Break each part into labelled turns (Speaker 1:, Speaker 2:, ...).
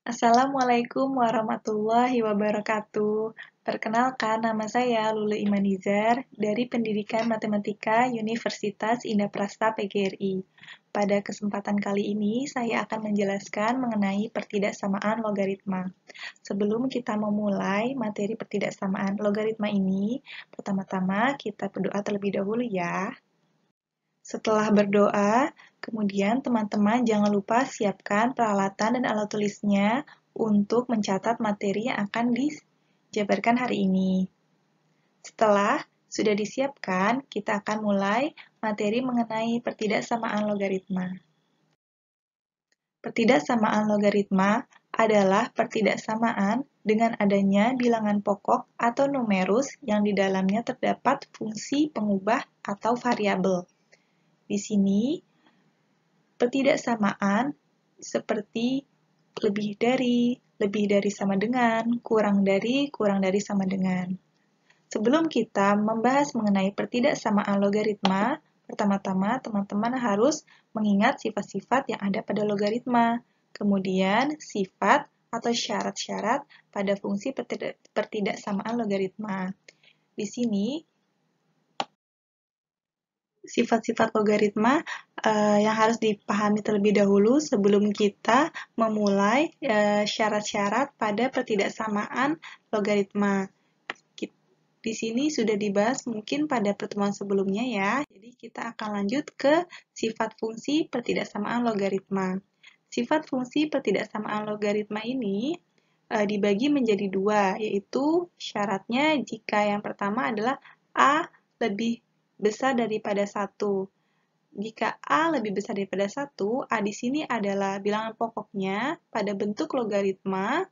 Speaker 1: Assalamualaikum warahmatullahi wabarakatuh. Perkenalkan, nama saya Lulu Imanizar dari Pendidikan Matematika Universitas Indah Prasta PGRI. Pada kesempatan kali ini, saya akan menjelaskan mengenai pertidaksamaan logaritma. Sebelum kita memulai materi pertidaksamaan logaritma ini, pertama-tama kita berdoa terlebih dahulu ya. Setelah berdoa, kemudian teman-teman jangan lupa siapkan peralatan dan alat tulisnya untuk mencatat materi yang akan dijabarkan hari ini. Setelah sudah disiapkan, kita akan mulai materi mengenai pertidaksamaan logaritma. Pertidaksamaan logaritma adalah pertidaksamaan dengan adanya bilangan pokok atau numerus yang di dalamnya terdapat fungsi pengubah atau variabel. Di sini, pertidaksamaan seperti lebih dari sama dengan, kurang dari sama dengan. Sebelum kita membahas mengenai pertidaksamaan logaritma, pertama-tama teman-teman harus mengingat sifat-sifat yang ada pada logaritma, kemudian sifat atau syarat-syarat pada fungsi pertidaksamaan logaritma. Di sini, sifat-sifat logaritma yang harus dipahami terlebih dahulu sebelum kita memulai syarat-syarat pada pertidaksamaan logaritma. Di sini sudah dibahas mungkin pada pertemuan sebelumnya ya. Jadi kita akan lanjut ke sifat fungsi pertidaksamaan logaritma. Sifat fungsi pertidaksamaan logaritma ini dibagi menjadi dua, yaitu syaratnya jika yang pertama adalah A lebih besar daripada 1. Jika A lebih besar daripada 1, A di sini adalah bilangan pokoknya pada bentuk logaritma,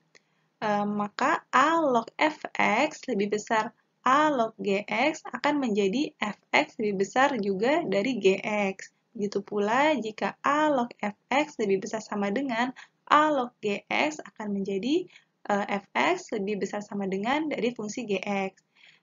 Speaker 1: maka A log fx lebih besar A log gx akan menjadi fx lebih besar juga dari gx. Begitu pula jika A log fx lebih besar sama dengan A log gx akan menjadi fx lebih besar sama dengan dari fungsi gx.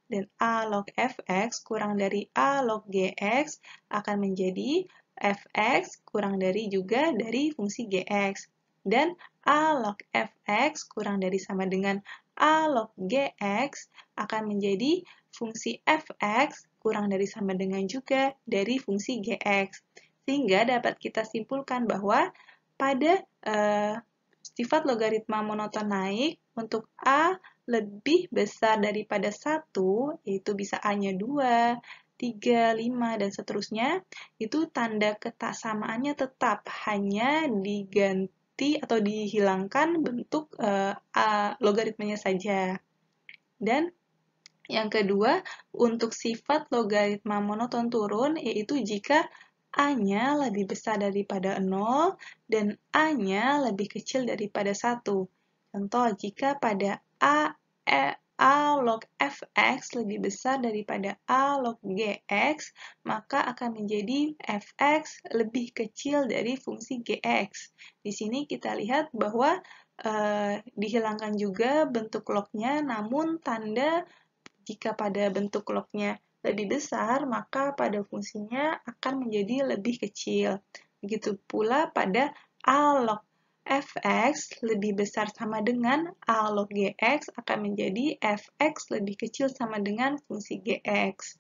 Speaker 1: Dan A log fx kurang dari A log gx akan menjadi fx kurang dari juga dari fungsi gx. Dan A log fx kurang dari sama dengan A log gx akan menjadi fungsi fx kurang dari sama dengan juga dari fungsi gx. Sehingga dapat kita simpulkan bahwa pada sifat logaritma monoton naik untuk A lebih besar daripada 1, yaitu bisa A-nya 2, 3, 5, dan seterusnya, itu tanda kesaksamaannya tetap, hanya diganti atau dihilangkan bentuk logaritmanya saja. Dan yang kedua, untuk sifat logaritma monoton turun, yaitu jika A-nya lebih besar daripada 0 dan A-nya lebih kecil daripada 1. Contoh, jika pada A log fx lebih besar daripada A log gx, maka akan menjadi fx lebih kecil dari fungsi gx. Di sini kita lihat bahwa dihilangkan juga bentuk lognya, namun tanda jika pada bentuk lognya lebih besar, maka pada fungsinya akan menjadi lebih kecil. Begitu pula pada A log fx lebih besar sama dengan A log gx akan menjadi fx lebih kecil sama dengan fungsi gx.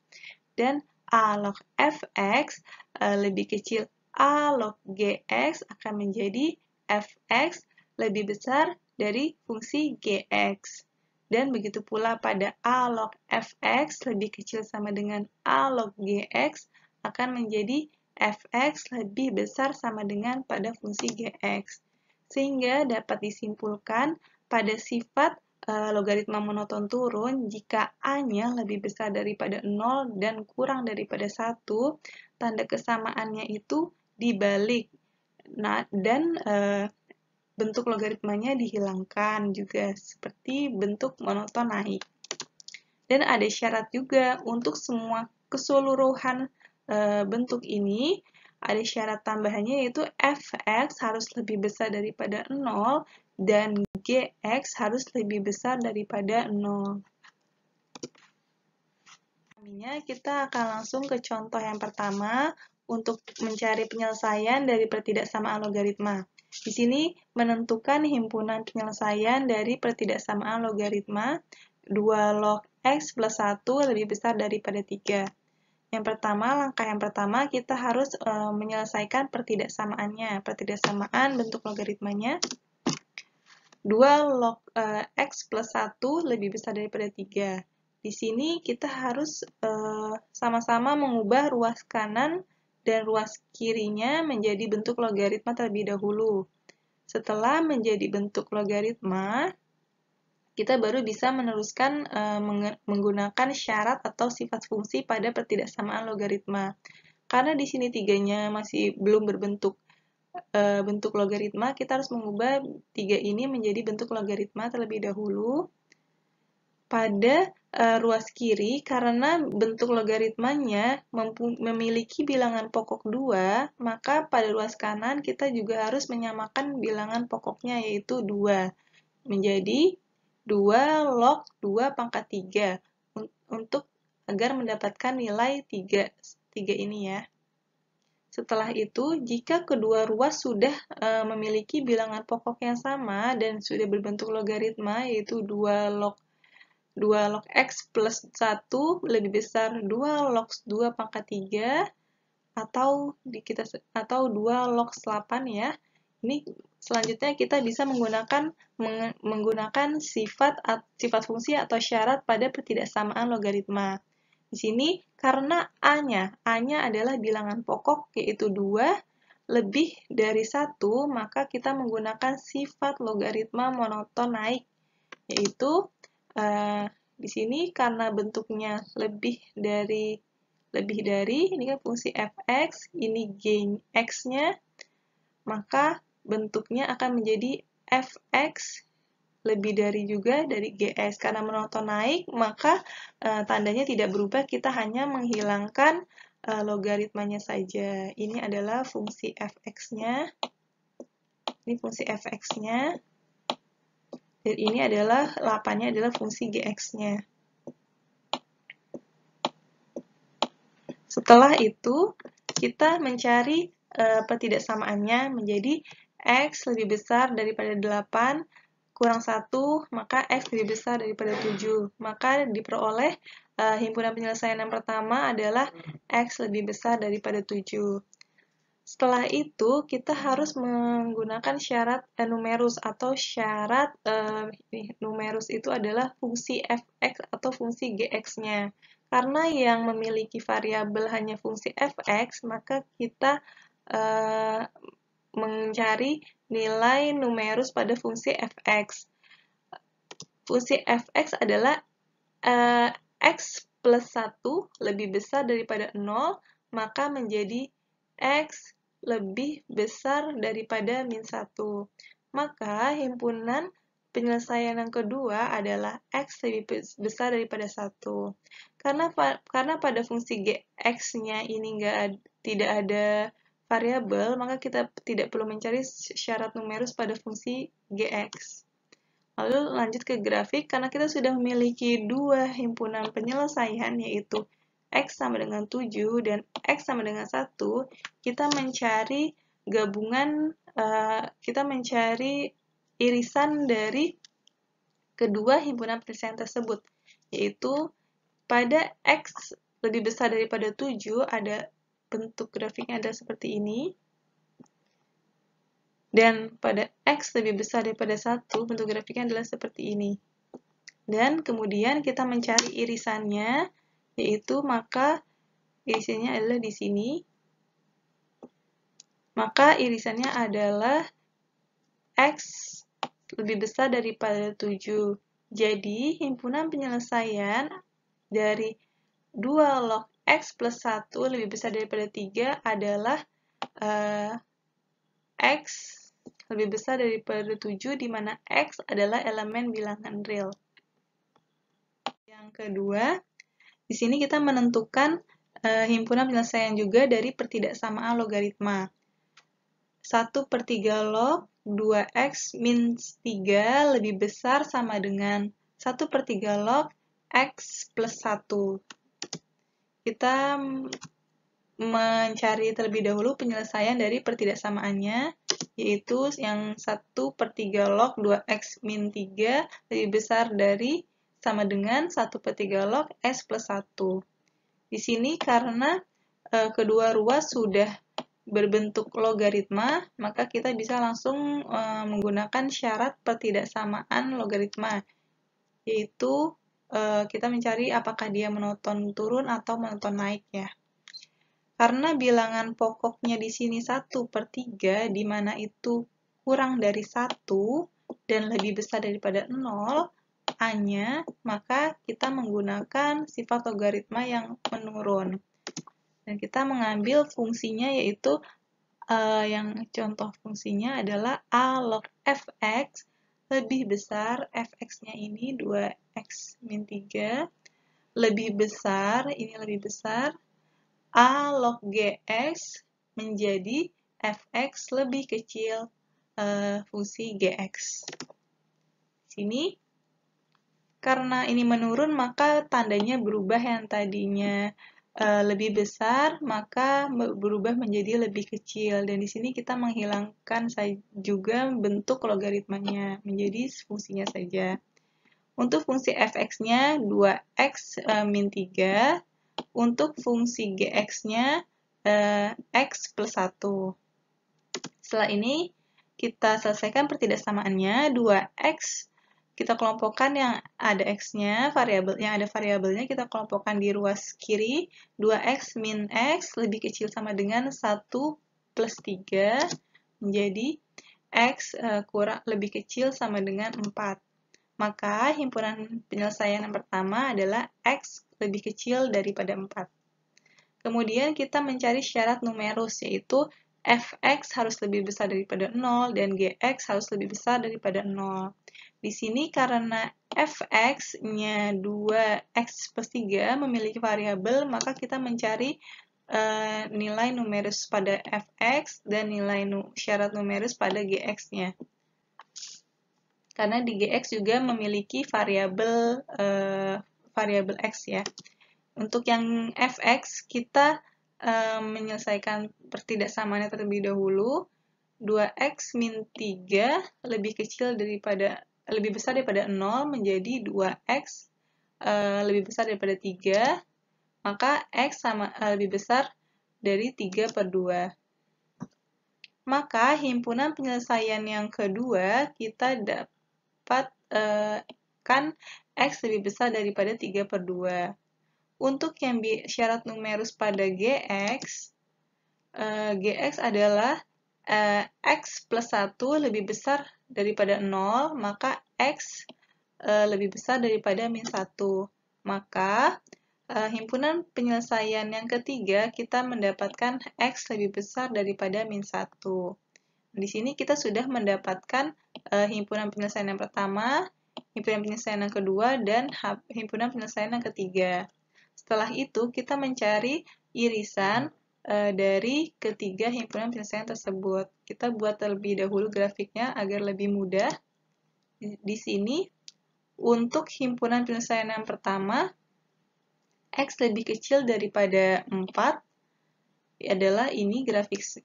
Speaker 1: Dan A log fx lebih kecil A log gx akan menjadi fx lebih besar dari fungsi gx. Dan begitu pula pada A log fx lebih kecil sama dengan A log gx akan menjadi fx lebih besar sama dengan pada fungsi gx. Sehingga dapat disimpulkan pada sifat logaritma monoton turun jika A-nya lebih besar daripada 0 dan kurang daripada 1, tanda kesamaannya itu dibalik. Nah, dan bentuk logaritmanya dihilangkan juga seperti bentuk monoton naik. Dan ada syarat juga untuk semua keseluruhan bentuk ini, ada syarat tambahannya yaitu fx harus lebih besar daripada 0 dan gx harus lebih besar daripada 0. Kita akan langsung ke contoh yang pertama untuk mencari penyelesaian dari pertidaksamaan logaritma. Di sini menentukan himpunan penyelesaian dari pertidaksamaan logaritma 2 log X plus 1 lebih besar daripada 3. Langkah yang pertama kita harus menyelesaikan pertidaksamaannya. Pertidaksamaan bentuk logaritmanya 2 log X plus 1 lebih besar daripada 3. Di sini kita harus sama-sama mengubah ruas kanan dan ruas kirinya menjadi bentuk logaritma terlebih dahulu. Setelah menjadi bentuk logaritma, kita baru bisa meneruskan menggunakan syarat atau sifat fungsi pada pertidaksamaan logaritma. Karena di sini tiganya masih belum berbentuk bentuk logaritma, kita harus mengubah 3 ini menjadi bentuk logaritma terlebih dahulu. Pada ruas kiri, karena bentuk logaritmanya memiliki bilangan pokok 2, maka pada ruas kanan kita juga harus menyamakan bilangan pokoknya, yaitu 2. Menjadi 2 log 2 pangkat 3, untuk agar mendapatkan nilai 3 ini ya. Setelah itu, jika kedua ruas sudah memiliki bilangan pokok yang sama dan sudah berbentuk logaritma, yaitu 2 log X plus 1 lebih besar 2 log 2 pangkat 3 atau 2 log 8 ya. Ini selanjutnya kita bisa menggunakan sifat fungsi atau syarat pada pertidaksamaan logaritma. Di sini karena A-nya adalah bilangan pokok yaitu 2 lebih dari 1, maka kita menggunakan sifat logaritma monoton naik, yaitu di sini karena bentuknya lebih dari ini kan fungsi fx, ini gain x-nya, maka bentuknya akan menjadi fx lebih dari juga dari gs. Karena monoton naik, maka tandanya tidak berubah, kita hanya menghilangkan logaritmanya saja. Ini adalah fungsi fx-nya. Ini fungsi fx-nya. Dan ini adalah 8-nya adalah fungsi gx-nya. Setelah itu, kita mencari pertidaksamaannya menjadi x lebih besar daripada 8 kurang 1, maka x lebih besar daripada 7. Maka diperoleh himpunan penyelesaian yang pertama adalah x lebih besar daripada 7. Setelah itu, kita harus menggunakan syarat numerus atau syarat numerus itu adalah fungsi fx atau fungsi gx-nya. Karena yang memiliki variabel hanya fungsi fx, maka kita mencari nilai numerus pada fungsi fx. Fungsi fx adalah x plus 1 lebih besar daripada 0, maka menjadi x lebih besar daripada min 1. Maka himpunan penyelesaian yang kedua adalah x lebih besar daripada 1. Karena pada fungsi gx-nya ini tidak ada variabel, maka kita tidak perlu mencari syarat numerus pada fungsi gx. Lalu lanjut ke grafik, karena kita sudah memiliki dua himpunan penyelesaian, yaitu X sama dengan 7 dan X sama dengan 1, kita mencari gabungan, kita mencari irisan dari kedua himpunan penyelesaian tersebut, yaitu pada X lebih besar daripada 7, ada bentuk grafiknya adalah seperti ini. Dan pada X lebih besar daripada 1, bentuk grafiknya adalah seperti ini. Dan kemudian kita mencari irisannya, yaitu maka irisannya adalah di sini. Maka irisannya adalah X lebih besar daripada 7. Jadi, himpunan penyelesaian dari 2 log X plus 1 lebih besar daripada 3 adalah X lebih besar daripada 7, di mana X adalah elemen bilangan real. Yang kedua, di sini kita menentukan himpunan penyelesaian juga dari pertidaksamaan logaritma. 1/3 log 2x min 3 lebih besar sama dengan 1/3 log x plus 1. Kita mencari terlebih dahulu penyelesaian dari pertidaksamaannya. yaitu yang 1/3 log 2x min 3 lebih besar dari sama dengan 1/3 log x plus 1. Di sini karena kedua ruas sudah berbentuk logaritma, maka kita bisa langsung menggunakan syarat pertidaksamaan logaritma, yaitu kita mencari apakah dia monoton turun atau monoton naik ya. Karena bilangan pokoknya di sini 1/3, di mana itu kurang dari 1 dan lebih besar daripada 0, A-nya, maka kita menggunakan sifat logaritma yang menurun. Dan kita mengambil fungsinya yaitu yang contoh fungsinya adalah A log fx lebih besar, fx-nya ini 2x min 3, lebih besar, ini lebih besar, A log gx menjadi fx lebih kecil fungsi gx. Sini, karena ini menurun, maka tandanya berubah, yang tadinya lebih besar, maka berubah menjadi lebih kecil. Dan di sini kita menghilangkan juga bentuk logaritmanya, menjadi fungsinya saja. Untuk fungsi fx-nya 2x min 3, untuk fungsi gx-nya x plus 1. Setelah ini, kita selesaikan pertidaksamaannya. 2x kita kelompokkan yang ada x-nya, yang ada variabelnya kita kelompokkan di ruas kiri. 2x min x lebih kecil sama dengan 1 plus 3 menjadi x lebih kecil sama dengan 4. Maka himpunan penyelesaian yang pertama adalah x lebih kecil daripada 4. Kemudian kita mencari syarat numerus, yaitu fx harus lebih besar daripada 0 dan gx harus lebih besar daripada 0. Di sini karena fx-nya 2x plus 3 memiliki variabel, maka kita mencari nilai numerus pada fx dan nilai syarat numerus pada gx-nya. Karena di gx juga memiliki variabel x ya. Untuk yang fx, kita menyelesaikan pertidaksamaannya terlebih dahulu. 2x min 3 lebih besar daripada 0 menjadi 2x lebih besar daripada 3, maka x lebih besar dari 3/2. Maka himpunan penyelesaian yang kedua, kita dapat kan x lebih besar daripada 3/2. Untuk yang syarat numerus pada gx, gx adalah x plus 1 lebih besar daripada 0, maka x lebih besar daripada min 1. Maka himpunan penyelesaian yang ketiga, kita mendapatkan x lebih besar daripada min 1. Di sini kita sudah mendapatkan himpunan penyelesaian yang pertama, himpunan penyelesaian yang kedua, dan himpunan penyelesaian yang ketiga. Setelah itu, kita mencari irisan dari ketiga himpunan penyelesaian tersebut. Kita buat terlebih dahulu grafiknya agar lebih mudah. Di sini, untuk himpunan penyelesaian yang pertama, x lebih kecil daripada 4 adalah ini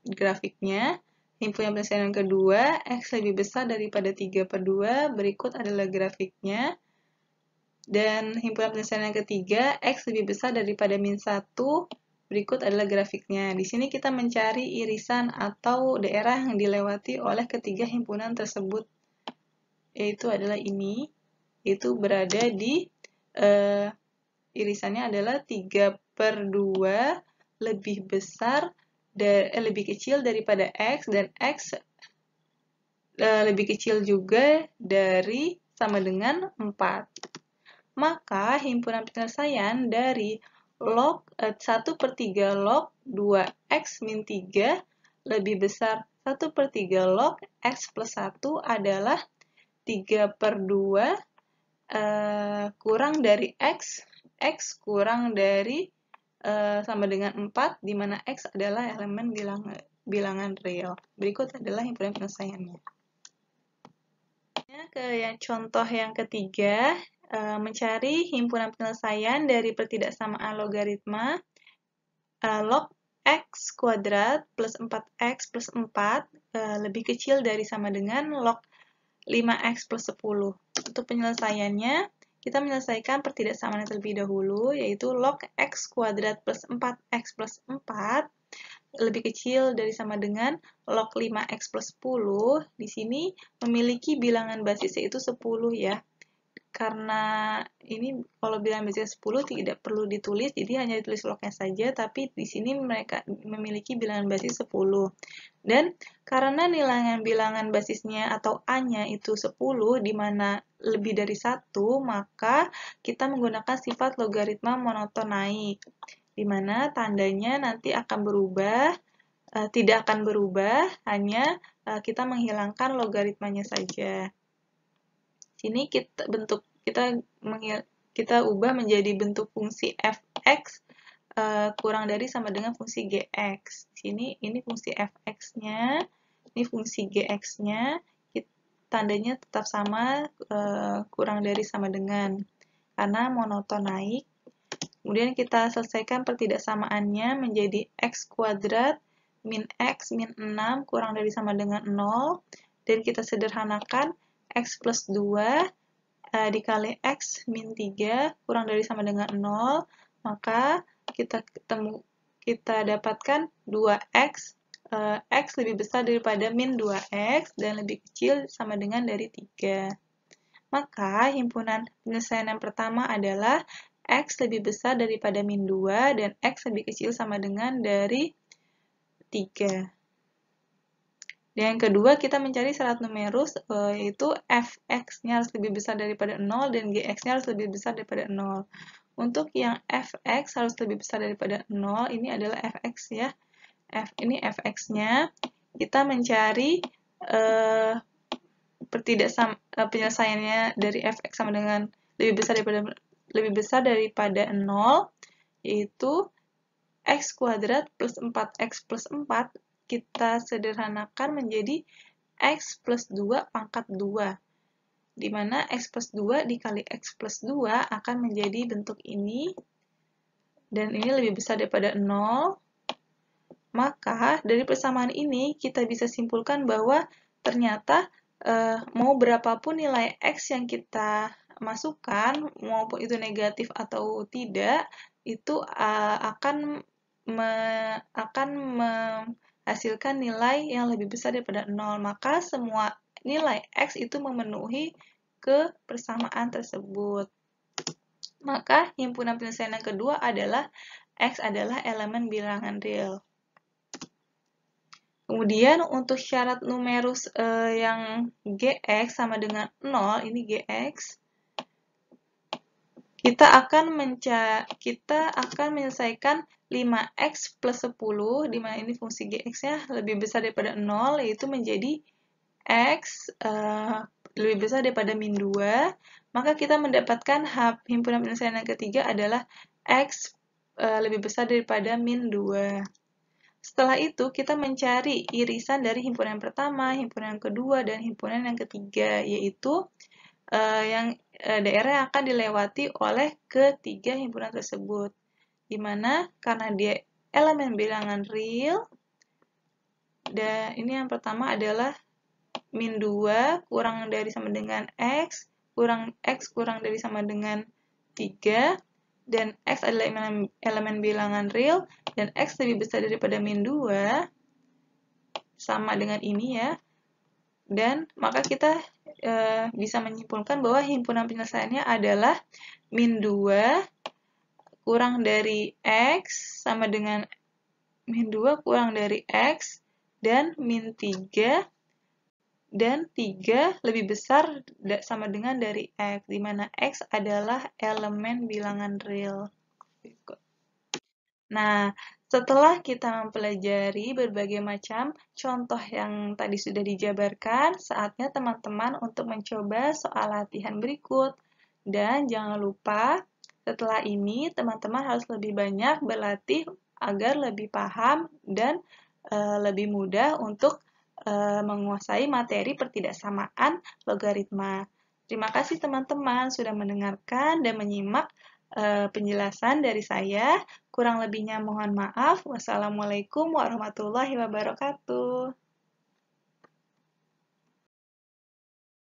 Speaker 1: grafiknya. Himpunan penyelesaian yang kedua, x lebih besar daripada 3/2, berikut adalah grafiknya. Dan himpunan penyelesaian yang ketiga, x lebih besar daripada min 1, berikut adalah grafiknya. Di sini kita mencari irisan atau daerah yang dilewati oleh ketiga himpunan tersebut, yaitu adalah ini, yaitu berada di irisannya adalah 3/2 lebih besar lebih kecil daripada x, dan x lebih kecil juga dari sama dengan 4. Maka himpunan penyelesaian dari log 1/3 log 2x min 3 lebih besar 1/3 log x plus 1 adalah 3/2 kurang dari x kurang dari sama dengan 4, di mana x adalah elemen bilangan real. Berikut adalah himpunan penyelesaiannya. Contoh yang ketiga, mencari himpunan penyelesaian dari pertidaksamaan logaritma log x kuadrat plus 4x plus 4 lebih kecil dari sama dengan log 5x plus 10. Untuk penyelesaiannya, kita menyelesaikan pertidaksamaan terlebih dahulu, yaitu log x kuadrat plus 4x plus 4 lebih kecil dari sama dengan log 5x plus 10. Di sini memiliki bilangan basisnya itu 10 ya. Karena ini kalau bilangan basisnya 10 tidak perlu ditulis, jadi hanya ditulis lognya saja, tapi di sini mereka memiliki bilangan basis 10. Dan karena nilai bilangan basisnya atau A-nya itu 10, di mana lebih dari 1, maka kita menggunakan sifat logaritma monoton naik, di mana tandanya nanti akan berubah, tidak akan berubah, hanya kita menghilangkan logaritmanya saja. Sini kita ubah menjadi bentuk fungsi fx kurang dari sama dengan fungsi gx. Sini ini fungsi fx-nya, ini fungsi gx-nya, tandanya tetap sama, kurang dari sama dengan, karena monoton naik. Kemudian kita selesaikan pertidaksamaannya menjadi x kuadrat min x min 6 kurang dari sama dengan 0, dan kita sederhanakan x plus 2 dikali x min 3 kurang dari sama dengan 0, maka kita dapatkan 2x, x lebih besar daripada min 2x dan lebih kecil sama dengan dari 3. Maka himpunan penyelesaian yang pertama adalah x lebih besar daripada min 2 dan x lebih kecil sama dengan dari 3. Dan yang kedua, kita mencari syarat numerus, yaitu fx-nya harus lebih besar daripada 0 dan gx-nya harus lebih besar daripada 0. Untuk yang fx harus lebih besar daripada 0, ini adalah fx ya. Ini fx-nya. Kita mencari penyelesaiannya dari fx sama dengan lebih besar daripada 0, yaitu x kuadrat plus 4x plus 4 kita sederhanakan menjadi x plus 2 pangkat 2, di mana x plus 2 dikali x plus 2 akan menjadi bentuk ini, dan ini lebih besar daripada 0. Maka dari persamaan ini kita bisa simpulkan bahwa ternyata mau berapapun nilai x yang kita masukkan, maupun itu negatif atau tidak, itu akan menghasilkan nilai yang lebih besar daripada 0. Maka semua nilai x itu memenuhi kebersamaan tersebut. Maka himpunan penyelesaian yang kedua adalah x adalah elemen bilangan real. Kemudian untuk syarat numerus yang gx sama dengan 0, ini gx, kita akan menyelesaikan 5x plus 10, di mana ini fungsi gx-nya lebih besar daripada 0, yaitu menjadi x lebih besar daripada min 2. Maka kita mendapatkan himpunan penyelesaian yang ketiga adalah x lebih besar daripada min 2. Setelah itu, kita mencari irisan dari himpunan yang pertama, himpunan yang kedua, dan himpunan yang ketiga, yaitu daerah yang akan dilewati oleh ketiga himpunan tersebut. Dimana karena dia elemen bilangan real, dan ini yang pertama adalah min 2 kurang dari sama dengan x kurang dari sama dengan 3, dan x adalah elemen bilangan real, dan x lebih besar daripada min 2, sama dengan ini ya. Dan maka kita bisa menyimpulkan bahwa himpunan penyelesaiannya adalah min 2 kurang dari x sama dengan min 2 kurang dari x, dan min 3 dan 3 lebih besar sama dengan dari x, di mana x adalah elemen bilangan real. Nah, setelah kita mempelajari berbagai macam contoh yang tadi sudah dijabarkan, saatnya teman-teman untuk mencoba soal latihan berikut. Dan jangan lupa, setelah ini teman-teman harus lebih banyak berlatih agar lebih paham dan lebih mudah untuk menguasai materi pertidaksamaan logaritma. Terima kasih teman-teman sudah mendengarkan dan menyimak penjelasan dari saya. Kurang lebihnya mohon maaf. Wassalamualaikum warahmatullahi wabarakatuh.